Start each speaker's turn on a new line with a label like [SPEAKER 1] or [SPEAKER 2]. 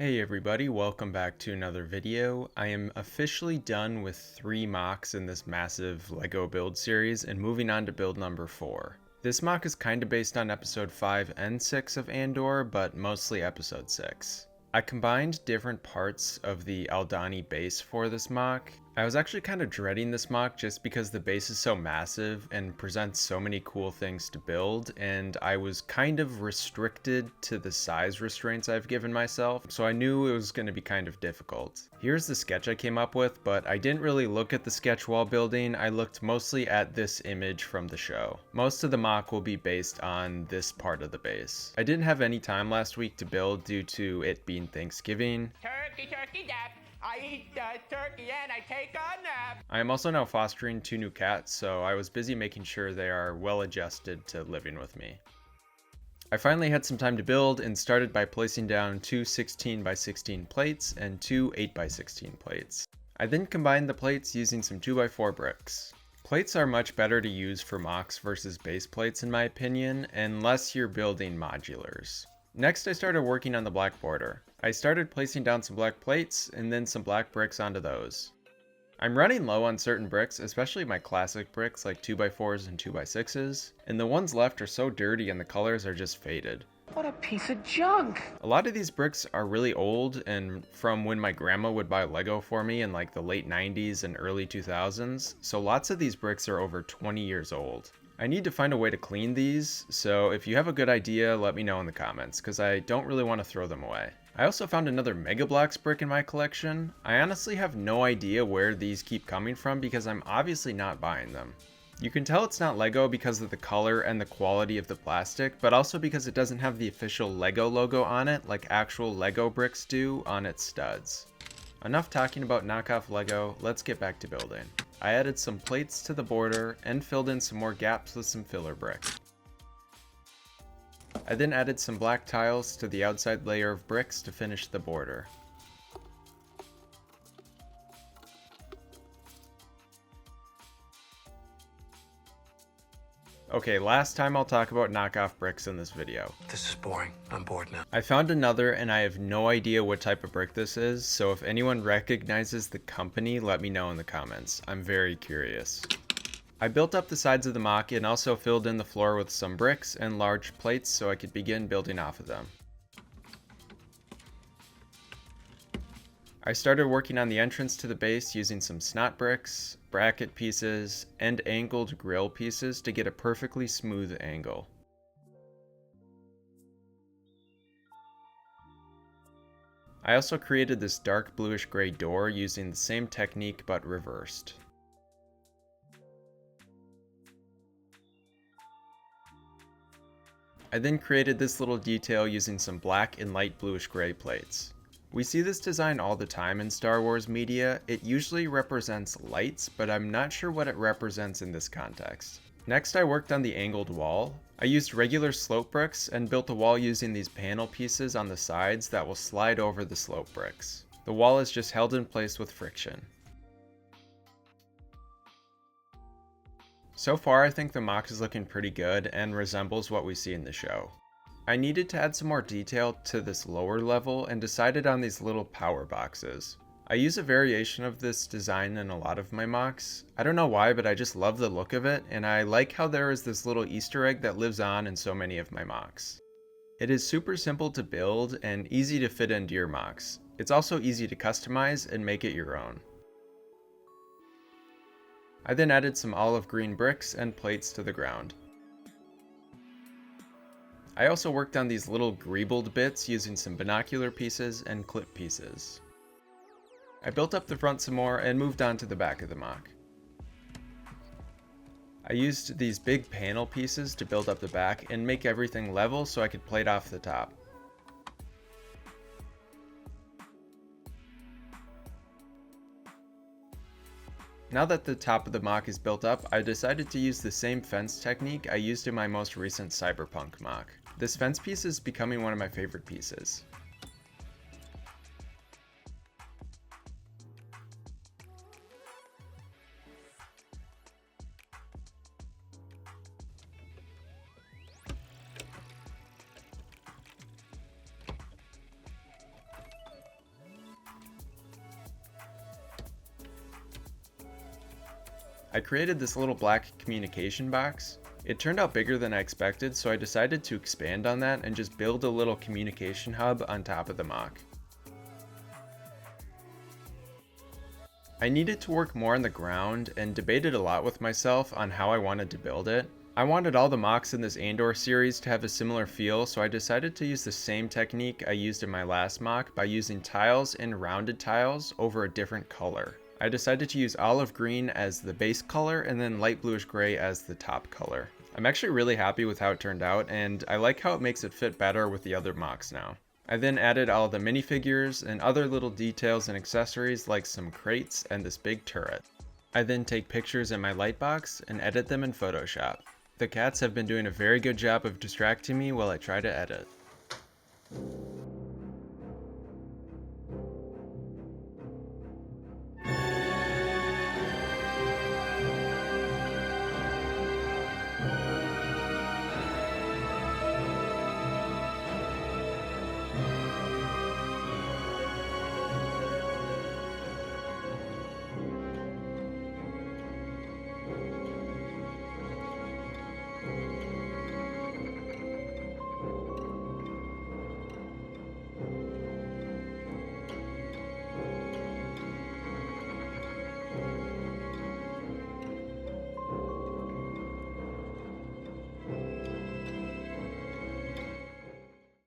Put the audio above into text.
[SPEAKER 1] Hey everybody, welcome back to another video. I am officially done with 3 MOCs in this massive LEGO build series and moving on to build number 4. This MOC is kinda based on episode 5 and 6 of Andor, but mostly episode 6. I combined different parts of the Aldhani base for this MOC. I was actually kind of dreading this MOC just because the base is so massive and presents so many cool things to build, and I was kind of restricted to the size restraints I've given myself, so I knew it was going to be kind of difficult. Here's the sketch I came up with, but I didn't really look at the sketch while building. I looked mostly at this image from the show. Most of the MOC will be based on this part of the base. I didn't have any time last week to build due to it being Thanksgiving.
[SPEAKER 2] Turkey nap. I eat turkey and I take a nap.
[SPEAKER 1] I am also now fostering 2 new cats, so I was busy making sure they are well adjusted to living with me. I finally had some time to build and started by placing down 2 16x16 plates and 2 8x16 plates. I then combined the plates using some 2x4 bricks. Plates are much better to use for MOCs versus base plates in my opinion, unless you're building modulars. Next, I started working on the black border. I started placing down some black plates and then some black bricks onto those. I'm running low on certain bricks, especially my classic bricks like 2x4s and 2x6s, and the ones left are so dirty and the colors are just faded.
[SPEAKER 2] What a piece of junk.
[SPEAKER 1] A lot of these bricks are really old and from when my grandma would buy Lego for me in like the late 90s and early 2000s, so lots of these bricks are over 20 years old. I need to find a way to clean these, so if you have a good idea, let me know in the comments, because I don't really want to throw them away. I also found another Mega Bloks brick in my collection. I honestly have no idea where these keep coming from because I'm obviously not buying them. You can tell it's not Lego because of the color and the quality of the plastic, but also because it doesn't have the official Lego logo on it like actual Lego bricks do on its studs. Enough talking about knockoff Lego, let's get back to building. I added some plates to the border and filled in some more gaps with some filler brick. I then added some black tiles to the outside layer of bricks to finish the border. Okay, last time I'll talk about knockoff bricks in this video.
[SPEAKER 3] This is boring. I'm bored now.
[SPEAKER 1] I found another and I have no idea what type of brick this is, so if anyone recognizes the company, let me know in the comments. I'm very curious. I built up the sides of the MOC and also filled in the floor with some bricks and large plates so I could begin building off of them. I started working on the entrance to the base using some snot bricks, bracket pieces, and angled grill pieces to get a perfectly smooth angle. I also created this dark bluish gray door using the same technique but reversed. I then created this little detail using some black and light bluish gray plates. We see this design all the time in Star Wars media. It usually represents lights, but I'm not sure what it represents in this context. Next, I worked on the angled wall. I used regular slope bricks and built a wall using these panel pieces on the sides that will slide over the slope bricks. The wall is just held in place with friction. So far, I think the MOC is looking pretty good and resembles what we see in the show. I needed to add some more detail to this lower level and decided on these little power boxes. I use a variation of this design in a lot of my MOCs. I don't know why, but I just love the look of it, and I like how there is this little Easter egg that lives on in so many of my MOCs. It is super simple to build and easy to fit into your MOCs. It's also easy to customize and make it your own. I then added some olive green bricks and plates to the ground. I also worked on these little greebled bits using some binocular pieces and clip pieces. I built up the front some more and moved on to the back of the MOC. I used these big panel pieces to build up the back and make everything level so I could plate off the top. Now that the top of the MOC is built up, I decided to use the same fence technique I used in my most recent Cyberpunk MOC. This fence piece is becoming one of my favorite pieces. I created this little black communication box. It turned out bigger than I expected, so I decided to expand on that and just build a little communication hub on top of the MOC. I needed to work more on the ground and debated a lot with myself on how I wanted to build it. I wanted all the MOCs in this Andor series to have a similar feel, so I decided to use the same technique I used in my last MOC by using tiles and rounded tiles over a different color. I decided to use olive green as the base color and then light bluish gray as the top color. I'm actually really happy with how it turned out, and I like how it makes it fit better with the other MOCs now. I then added all the minifigures and other little details and accessories like some crates and this big turret. I then take pictures in my lightbox and edit them in Photoshop. The cats have been doing a very good job of distracting me while I try to edit.